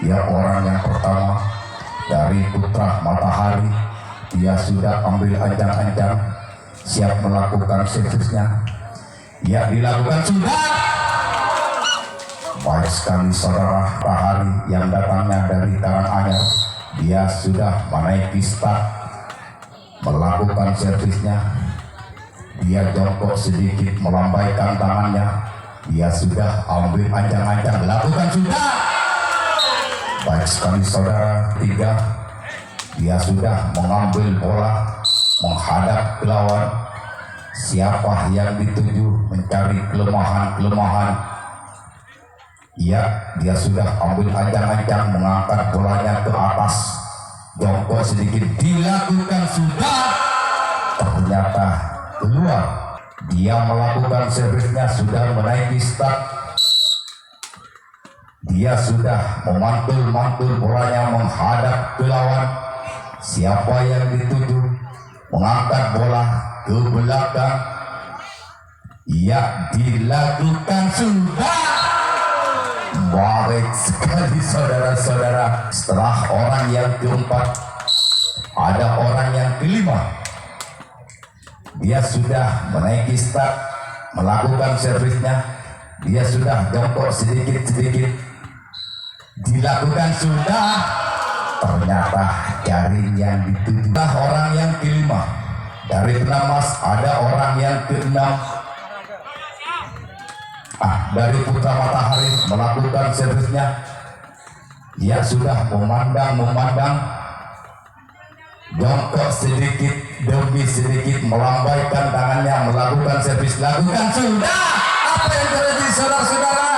Ia orang yang pertama dari putra matahari. Dia sudah ambil ancang-ancang, siap melakukan servisnya. Ia dilakukan sudah. Baik sekali saudara, matahari yang datangnya dari Karanganyar. Dia sudah menaiki start, melakukan servisnya. Dia jongkok sedikit, melambaikan tangannya. Dia sudah ambil ancang-ancang, lakukan sudah. Baik sekali saudara, tiga. Dia sudah mengambil bola, menghadap ke lawan. Siapa yang dituju mencari kelemahan-kelemahan. Dia sudah ambil ancang-ancang, mengangkat bolanya ke atas. Jongkok sedikit, dilakukan sudah. Ternyata keluar. Dia melakukan servisnya, sudah menaiki start. Dia sudah memantul-mantul bolanya menghadap ke lawan. Siapa yang dituju mengangkat bola ke belakang. Ia dilakukan sudah. Baik sekali saudara-saudara. Setelah orang yang keempat, ada orang yang kelima. Dia sudah menaiki start, melakukan servisnya. Dia sudah jongkok sedikit-sedikit, dilakukan sudah. Ternyata jaring yang dituju. Orang yang kelima dari penamas, ada orang yang keenam. Dari putra matahari melakukan servisnya. Dia sudah memandang, jongkok sedikit demi sedikit, melambaikan tangannya, melakukan servis, lakukan sudah. Apa yang terjadi saudara-saudara?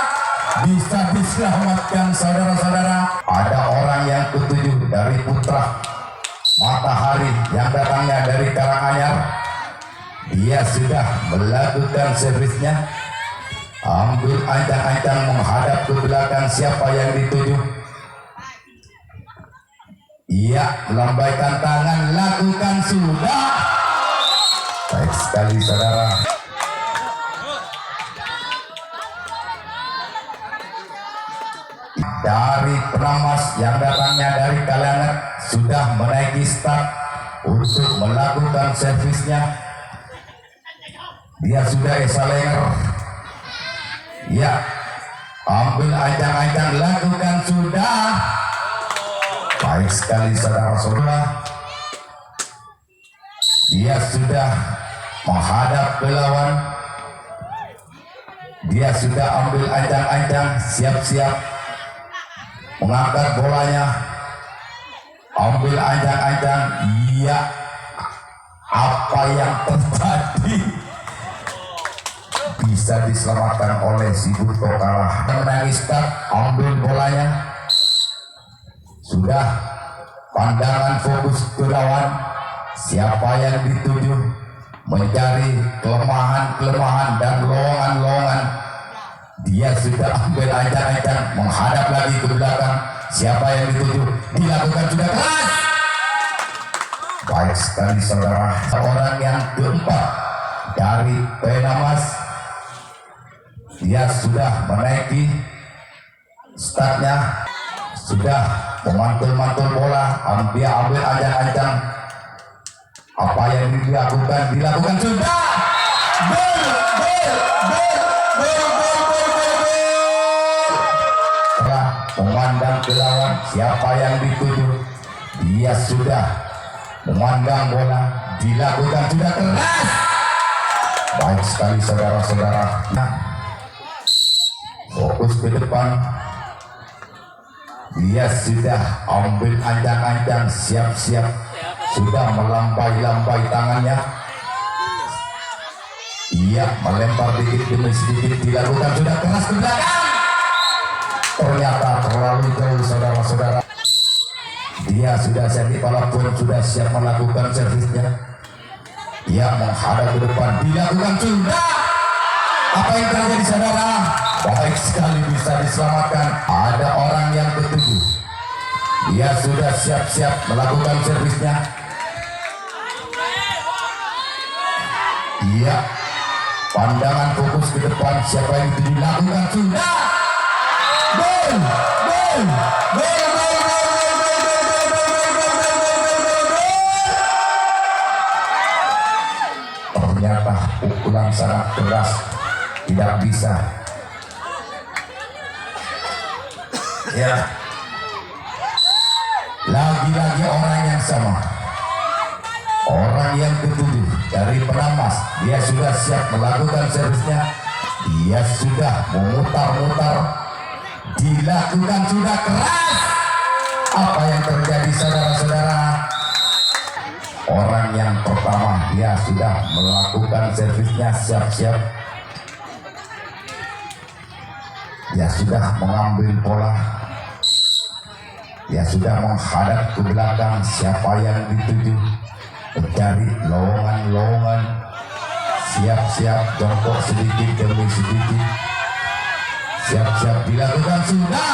Bisa diselamatkan saudara-saudara. Ada orang yang ketujuh dari putra matahari yang datangnya dari Karanganyar. Dia sudah melakukan servisnya, ambil ancang-ancang menghadap ke belakang. Siapa yang dituju? Ia melambaikan tangan, lakukan sudah. Baik sekali saudara. Dari penamas yang datangnya dari Kalangan sudah menaiki start untuk melakukan servisnya. Dia sudah esalenger. Ya, ambil ancang-ancang, lakukan sudah. Baik sekali saudara-saudara. Dia sudah menghadap ke lawan. Dia sudah ambil ancang-ancang, siap-siap mengangkat bolanya, ambil ancang-ancang. Iya, apa yang terjadi? Bisa diselamatkan oleh si Buto kalah. Menangis start, ambil bolanya. Sudah pandangan fokus ke lawan. Siapa yang dituju mencari kelemahan-kelemahan dan lowongan-lowongan. Dia sudah ambil ancang-ancang, menghadap lagi ke belakang. Siapa yang dituju, dilakukan sudah keras. Baik sekali saudara. Orang yang keempat dari penamas. Dia sudah menaiki startnya, sudah memantul-mantul bola. Dia ambil ancang-ancang. Apa yang dilakukan sudah. Memandang ke lawan, siapa yang dituju. Dia sudah memandang bola, dilakukan sudah keras. Baik sekali saudara-saudara. Fokus ke depan. Dia sudah ambil ancang-ancang, siap-siap, sudah melambai-lambai tangannya. Ia melempar dikit demi sedikit, dilakukan sudah keras ke belakang. Ternyata terlalu jauh saudara-saudara. Dia sudah siap, walaupun sudah siap melakukan servisnya. Ia menghadap ke depan, dilakukan sudah. Apa yang terjadi saudara? Baik sekali, bisa diselamatkan. Ada orang yang ketujuh. Dia sudah siap-siap melakukan servisnya. Iya, pandangan fokus ke depan. Siapa yang dilakukan sudah. Gol, gol. Ternyata pukulan sangat keras, tidak bisa. Ya, lagi-lagi orang yang sama, orang yang ketujuh dari Penamas. Dia sudah siap melakukan servisnya, dia sudah memutar-mutar, dilakukan sudah keras. Apa yang terjadi saudara-saudara? Orang yang pertama dia sudah melakukan servisnya, siap-siap, dia sudah mengambil bola, dia sudah menghadap ke belakang. Siapa yang dituju, mencari lowongan-lowongan, siap-siap jongkok sedikit demi sedikit, siap-siap dilakukan sudah.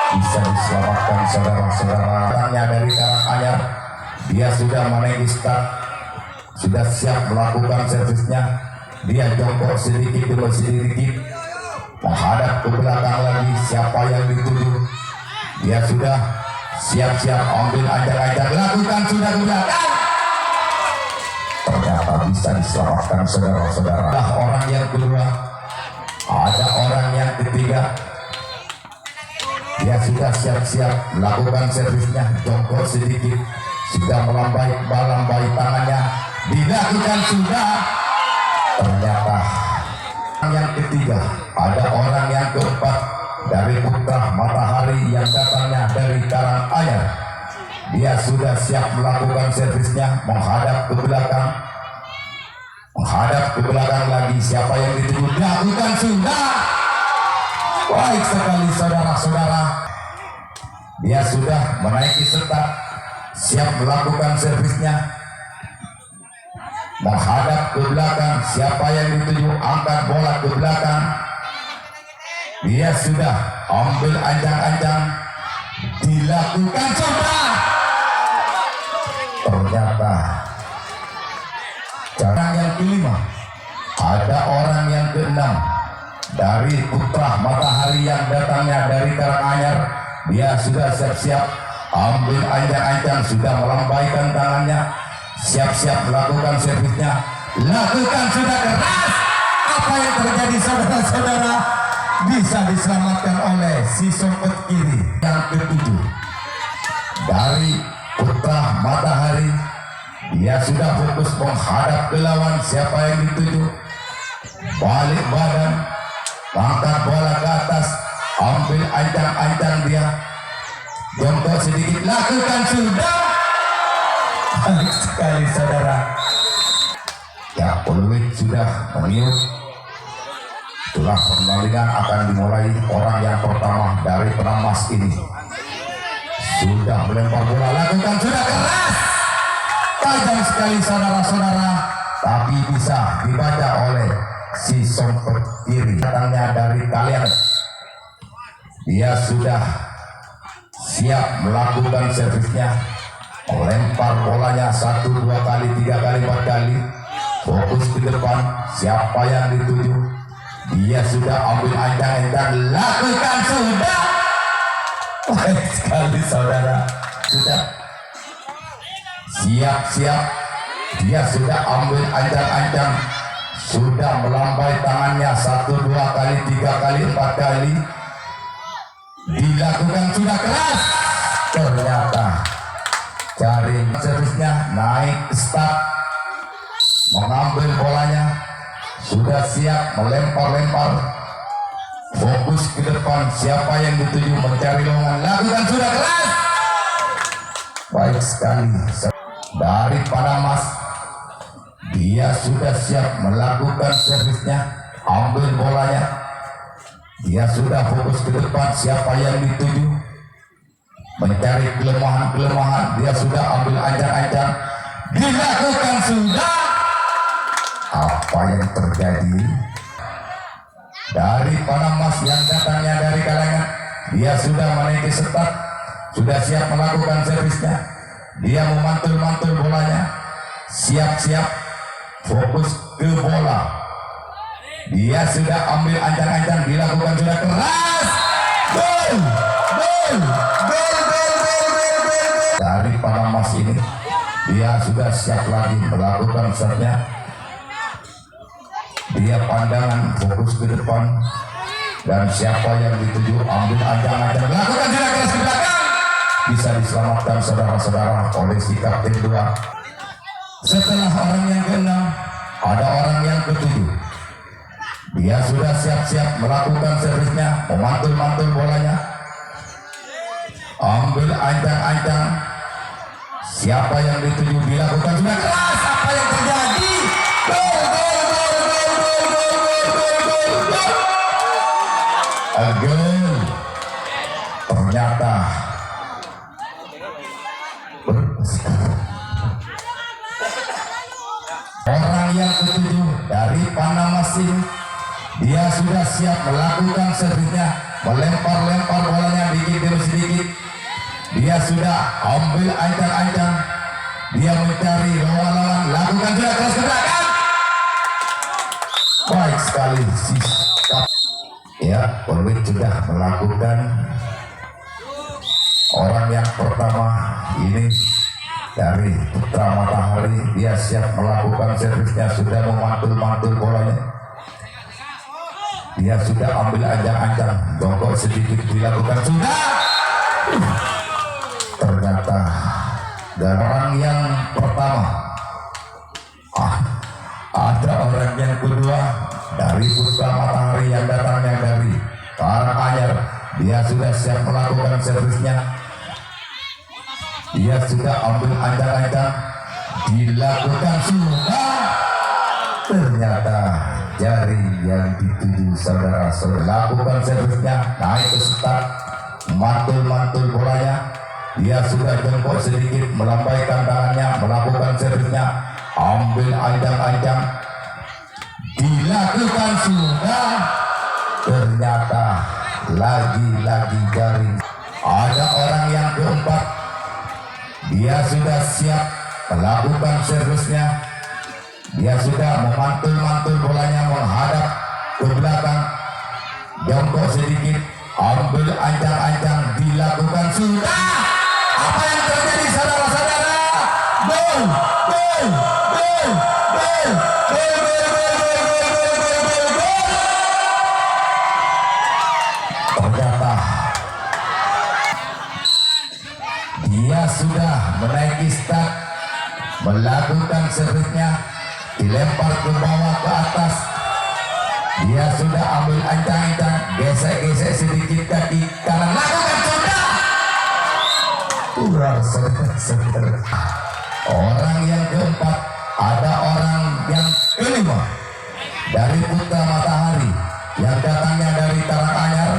Bisa diselamatkan saudara-saudara. Tanya dari Karanganyar, dia sudah menaiki start, sudah siap melakukan servisnya. Dia jongkok sedikit demi sedikit, menghadap ke belakang lagi. Siapa yang dituju, dia sudah siap-siap ambil ajar-ajar, lakukan sudah ke belakang. Ternyata bisa diselamatkan saudara-saudara. Ada orang yang kedua, ada orang yang ketiga, dia sudah siap-siap melakukan servisnya, jongkok sedikit, sudah melambai tangannya, dilakukan sudah. Ternyata yang ketiga, ada orang yang keempat dari Putra Matahari yang datangnya dari Karanganyar. Dia sudah siap melakukan servisnya, menghadap ke belakang, menghadap ke belakang lagi. Siapa yang dituju, dilakukan sudah. Baik sekali saudara-saudara, dia sudah menaiki start, siap melakukan servisnya, menghadap ke belakang. Siapa yang dituju, angkat bola ke belakang. Dia sudah ambil ancang-ancang, dilakukan sudah. Ternyata orang yang kelima, ada orang yang keenam dari Putra Matahari yang datangnya dari Karanganyar. Dia sudah siap-siap ambil ancang-ancang, sudah melambaikan tangannya, siap-siap melakukan servisnya, lakukan sudah keras. Apa yang terjadi saudara-saudara? Bisa diselamatkan oleh si sompet kiri yang ketujuh dari Putra Matahari. Dia sudah fokus menghadap ke lawan. Siapa yang dituju, balik badan, angkat bola ke atas, ambil ancang-ancang, dia jongkok sedikit, lakukan sudah. Baik sekali saudara. Ya, peluit sudah meniup. Itulah pertandingan akan dimulai. Orang yang pertama dari Penamas ini sudah melempar bola, lakukan sudah keras, tajam sekali saudara-saudara, tapi bisa dibaca oleh si sompet kiri datangnya dari kalian. Dia sudah siap melakukan servisnya, melempar bolanya 1, 2 kali, 3 kali, 4 kali, fokus ke depan. Siapa yang dituju, dia sudah ambil ancang-ancang, lakukan sudah. Baik sekali saudara, sudah siap-siap, dia sudah ambil ancang-ancang, sudah melambai tangannya 1, 2 kali, 3 kali, 4 kali, dilakukan sudah keras. Ternyata cari servisnya, naik start, mengambil bolanya, sudah siap melempar-lempar, fokus ke depan. Siapa yang dituju, mencari lowongan, lakukan sudah keras. Baik sekali dari Penamas, dia sudah siap melakukan servisnya, ambil bolanya, dia sudah fokus ke depan. Siapa yang dituju, mencari kelemahan-kelemahan, dia sudah ambil ancang-ancang, dilakukan sudah. Apa yang terjadi? Dari Penamas yang datangnya dari Kalengan, dia sudah menaiki start, sudah siap melakukan servisnya, dia memantul-mantul bolanya, siap-siap fokus ke bola, dia sudah ambil ancang-ancang, dilakukan sudah keras, Gol! Gol! Dari Panamas ini dia sudah siap lagi melakukan shotnya. Dia pandangan fokus ke depan dan siapa yang dituju ambil ancang-ancang lakukan gerak keras ke belakang, bisa diselamatkan saudara-saudara oleh si kapten 2. Setelah orang yang ke-6 ada orang yang ke-7. Dia sudah siap-siap melakukan servisnya, memantul-mantul bolanya, ambil ancang-ancang. Siapa yang dituju dilakukan sudah keras. Apa yang terjadi? Gol, gol, gol, gol, gol, gol, gol, gol, gol. Again. Ternyata orang yang ketujuh dari Panamas ini, dia sudah siap melakukan servisnya, melempar-lempar bolanya dikit demi sedikit. Dia sudah ambil ancang-ancang, dia mencari lawan-lawan, lakukan gerak keras ke belakang. Baik sekali ya, Polwit sudah melakukan. Orang yang pertama ini dari Putra Matahari, dia siap melakukan servisnya, sudah memantul-mantul bolanya. Dia sudah ambil ancang-ancang, jongkok sedikit dilakukan sudah. Ternyata dan orang yang pertama ada orang yang kedua dari Putra Matahari yang datangnya dari Karanganyar. Dia sudah siap melakukan servisnya, dia sudah ambil ancang-ancang, dilakukan sudah. Ternyata jari yang dituju saudara-saudara, lakukan servisnya, naik ke start, mantul-mantul bolanya. Dia sudah jongkok sedikit, melambaikan tangannya, melakukan servisnya, ambil ancang-ancang, dilakukan sudah. Ternyata lagi-lagi jaring. Ada orang yang keempat, dia sudah siap melakukan servisnya, dia sudah memantul-mantul bolanya, menghadap ke belakang, jongkok sedikit, ambil ancang-ancang, dilakukan sudah. Apa yang terjadi saudara-saudara? Gol! Gol! Gol! Gol! Ternyata dia sudah menaiki start, melakukan servisnya, dilempar ke bawah ke atas. Dia sudah ambil ancang-ancang, gesek-gesek sedikit kaki kanan, lakukan sudah. Saudara-saudara, orang yang keempat, ada orang yang kelima dari Putra Matahari yang datangnya dari Karanganyar.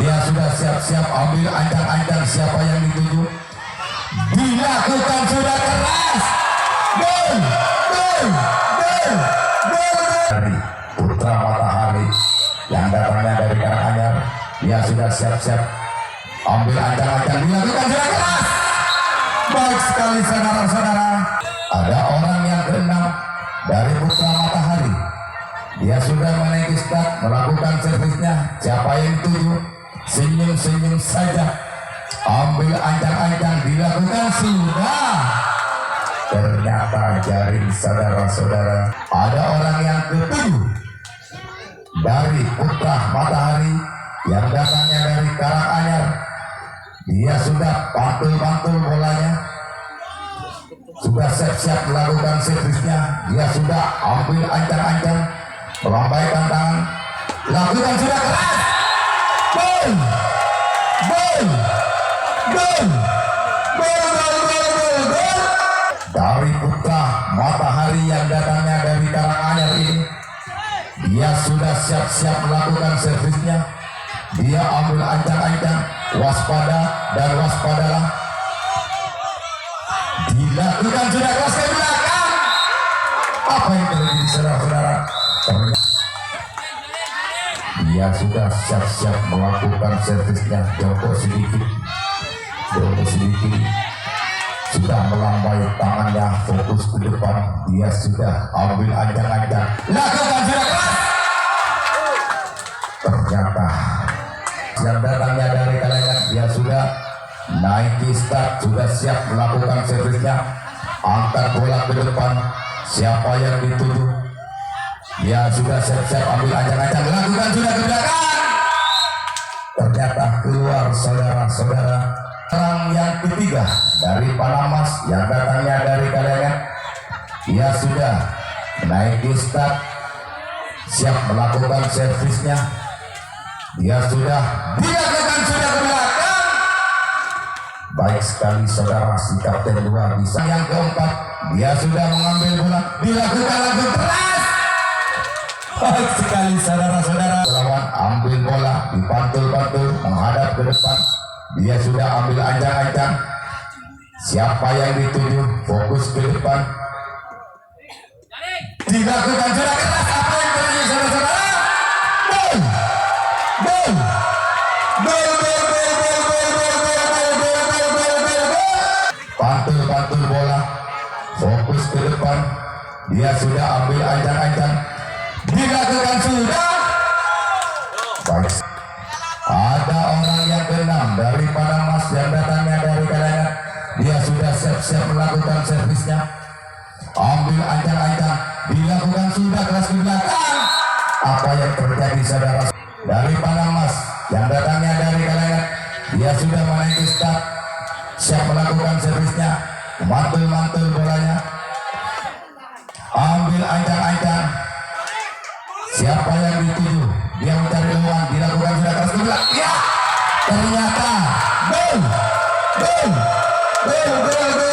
Dia sudah siap-siap ambil ancang-ancang, siapa yang dituju, dilakukan sudah keras. Gol! Gol! Gol! Gol! Dari Putra Matahari yang datangnya dari Karanganyar, dia sudah siap-siap ambil ancang-ancang, dilakukan sudah keras. Baik sekali saudara-saudara. Ada orang yang ke-6 dari Putra Matahari, dia sudah menaiki start, melakukan servisnya, siapa yang dituju, senyum-senyum saja, ambil ancang-ancang, dilakukan sudah. Ternyata jaring saudara-saudara. Ada orang yang ke-7 dari Putra Matahari yang datangnya dari Karanganyar. Dia sudah pantul-pantul bolanya, sudah siap-siap melakukan servisnya, dia sudah ambil ancang-ancang, melambaikan tangan, lakukan sudah keras. Gol! Gol! Gol! Gol! Gol! Gol! Gol! Dari Putra Matahari yang datangnya dari Karanganyar ini, dia sudah siap-siap melakukan servisnya, dia ambil ancang-ancang, waspada dan waspadalah, dilakukan sudah keras ke belakang. Apa yang terjadi saudara-saudara? Dia sudah siap-siap melakukan servisnya, jongkok sedikit, sudah melambai tangannya, fokus ke depan. Dia sudah ambil ancang-ancang, lakukan sudah keras. Ternyata yang datangnya dari kalangan, dia sudah naik start, sudah siap melakukan servisnya, angkat bola ke depan, siapa yang dituju, dia sudah siap-siap ambil ancang-ancang, lakukan sudah ke belakang, ternyata keluar saudara-saudara. Orang yang ketiga dari Panamas yang datangnya dari kalangan, dia sudah naik start, siap melakukan servisnya, dia sudah dilakukan sudah ke belakang. Baik sekali saudara, si kapten luar bisa. Yang keempat, dia sudah mengambil bola, dilakukan lagi keras. Baik sekali saudara-saudara, lawan ambil bola, dipantul-pantul menghadap ke depan, dia sudah ambil ancang-ancang, siapa yang dituju, fokus ke depan, dilakukan sudah keras. Apa yang terjadi saudara-saudara? Pantul-pantul bola, fokus ke depan, dia sudah ambil ancang-ancang, dilakukan sudah. Baik. Ada orang yang keenam dari Panamas yang datangnya dari kalangan, dia sudah siap-siap melakukan servisnya, ambil ancang-ancang, dilakukan sudah keras ke belakang. Apa yang terjadi saudara? Dari Panamas yang datangnya dari kalangan, dia sudah menaiki start, siap melakukan servisnya, mantul-mantul bolanya, ambil ancang-ancang, siapa yang dituju, dia mencari lawan, dilakukan sudah keras ke belakang. Ya, ternyata gol, gol, gol, gol, gol.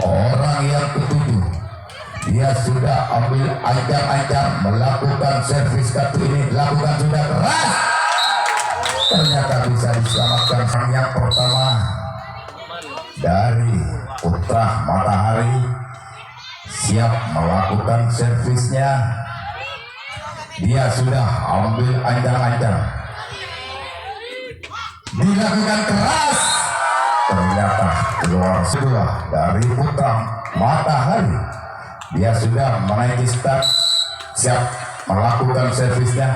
Orang yang ketujuh, dia sudah ambil ancang-ancang, melakukan servis kartu ini, lakukan sudah keras, ternyata bisa diselamatkan. Yang pertama dari Putra Matahari, siap melakukan servisnya, dia sudah ambil ancang-ancang, dilakukan keras, ternyata keluar kedua dari Putra Matahari, dia sudah menaiki start, siap melakukan servisnya,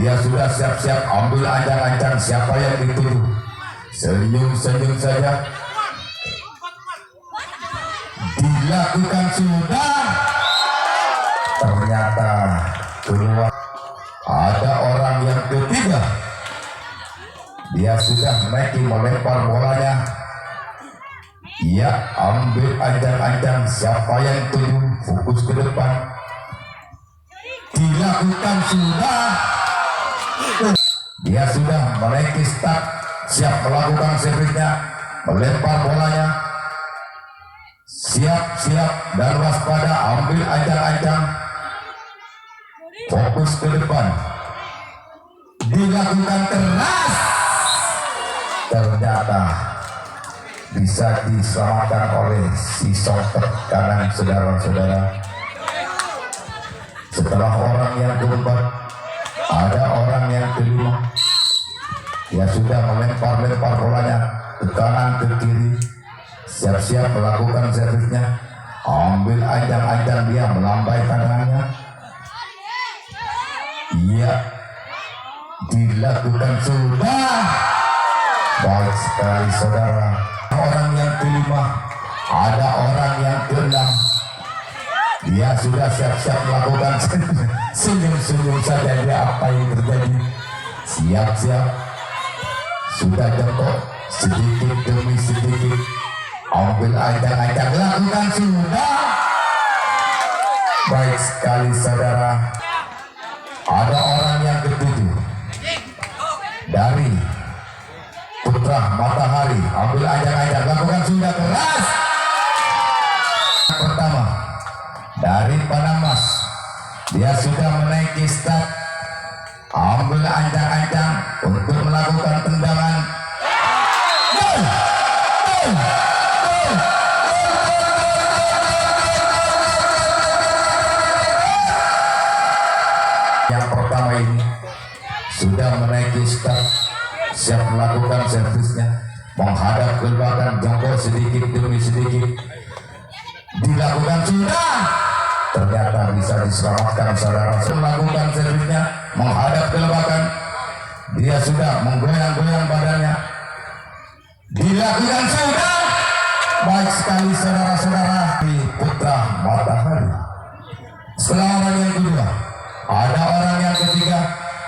dia sudah siap-siap ambil ancang-ancang, siapa yang dituju, senyum-senyum saja, dilakukan sudah, ternyata keluar. Ada orang yang ketiga, dia sudah menaiki melempar bolanya, ia ambil ancang-ancang, siapa yang tuju, fokus ke depan, dilakukan sudah, dia sudah menaiki start, siap melakukan servisnya, melempar bolanya, siap-siap dan waspada, ambil ancang-ancang, fokus ke depan, dilakukan keras, ternyata bisa diselamatkan oleh si songket kanan saudara-saudara. Setelah orang yang keempat, ada orang yang kelima, dia sudah melempar-lempar bolanya ke kanan ke kiri, siap-siap melakukan servisnya, ambil ancang-ancang, dia melambaikan tangannya, ia dilakukan sudah. Baik sekali saudara. Orang yang kelima, ada orang yang keenam, dia sudah siap-siap melakukan senyum-senyum saja, dia apa yang terjadi, siap-siap, sudah jongkok sedikit demi sedikit, ambil ancang-ancang, lakukan sudah. Baik sekali saudara. Ada orang yang ketujuh dari Putra Matahari, ambil ancang-ancang, lakukan sudah keras. Pertama dari Panamas, dia sudah menaiki start, ambil ancang-ancang untuk melakukan tendangan. Gol! Gol! Gol! Yang pertama ini sudah menaiki start, siap melakukan servisnya, menghadap ke belakang, jongkok sedikit demi sedikit, dilakukan sudah, ternyata bisa diselamatkan saudara. Melakukan servisnya menghadap ke belakang, dia sudah menggoyang-goyang badannya, dilakukan sudah. Baik sekali saudara-saudara. Di Putra Matahari. Setelah orang yang kedua, ada orang yang ketiga,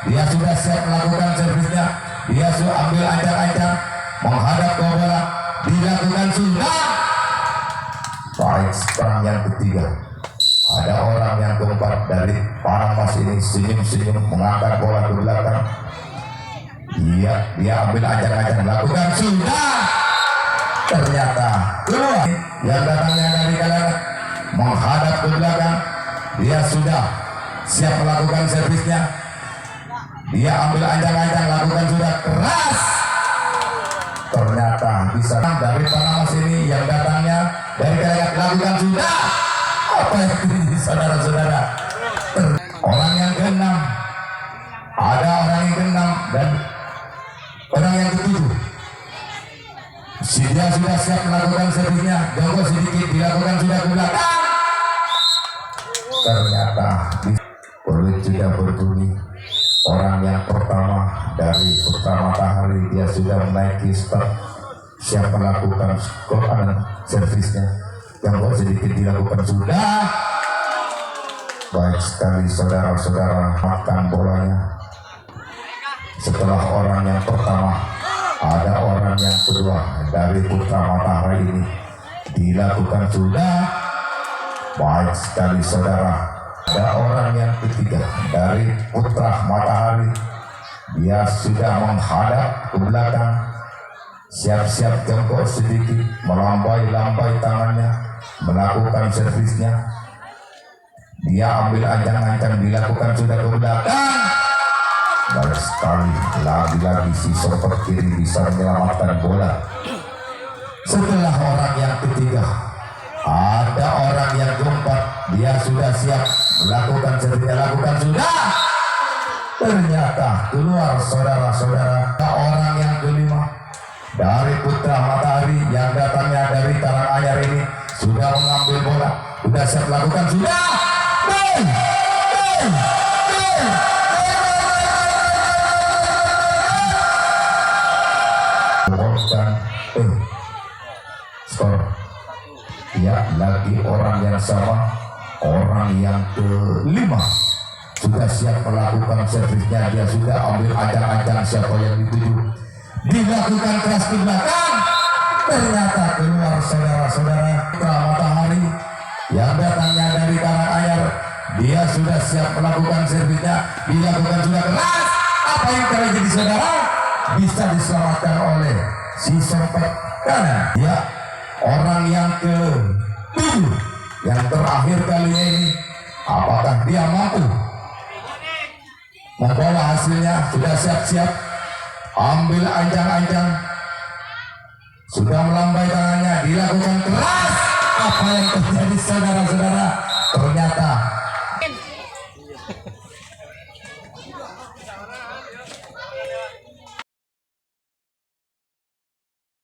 dia sudah siap melakukan servisnya, dia sudah ambil ancang-ancang menghadap ke bola, dilakukan sudah. Baik, sekarang yang ketiga, ada orang yang keempat dari Parangmas ini senyum-senyum mengangkat bola ke belakang. Dia ambil ancang-ancang melakukan sudah. Ternyata keluar yang datangnya dari kalangan menghadap ke belakang, dia sudah siap melakukan servisnya, dia ambil ancang-ancang lakukan sudah keras. Ternyata bisa dari Parangmas ini yang datangnya dari kalangan lakukan sudah. Apa yang terjadi saudara-saudara? Orang yang keenam, ada orang yang keenam dan orang yang ketujuh. Dia sudah siap melakukan servisnya, jongkok sedikit dilakukan sudah ke belakang. Ternyata peluit sudah berbunyi. Orang yang pertama dari Putra Matahari, dia sudah menaiki start, siap melakukan servisnya, jongkok sedikit dilakukan sudah. Baik sekali saudara-saudara, makan bolanya. Setelah orang yang pertama, ada orang yang kedua dari Putra Matahari ini, dilakukan sudah. Baik sekali saudara, ada orang yang ketiga dari Putra Matahari, dia sudah menghadap ke belakang, siap-siap jongkok sedikit, melambai-lambai tangannya, melakukan servisnya, dia ambil ancang-ancang dilakukan sudah ke belakang. Baik sekali, lagi-lagi si sopir kiri bisa menyelamatkan bola. Setelah orang yang ketiga, ada orang yang keempat, dia sudah siap melakukan servisnya, lakukan sudah. Ternyata keluar saudara-saudara. Orang yang kelima dari Putra Matahari yang datangnya dari Karanganyar ini sudah mengambil bola, sudah siap melakukan sudah. Skor ya, lagi orang yang sama, orang yang kelima sudah siap melakukan servisnya, dia sudah ambil ancang-ancang siapa yang dituju, dilakukan keras ke belakang. Ternyata keluar saudara-saudara. Putra Matahari yang datangnya dari Karanganyar, dia sudah siap melakukan servisnya, dilakukan sudah keras. Apa yang terjadi saudara? Bisa diselamatkan oleh si sempet kanan. Ya, orang yang ke-7 yang terakhir kali ini, apakah dia mampu membawa hasilnya? Sudah siap-siap ambil ancang-ancang, sudah melambai tangannya, dilakukan keras. Apa yang terjadi saudara-saudara?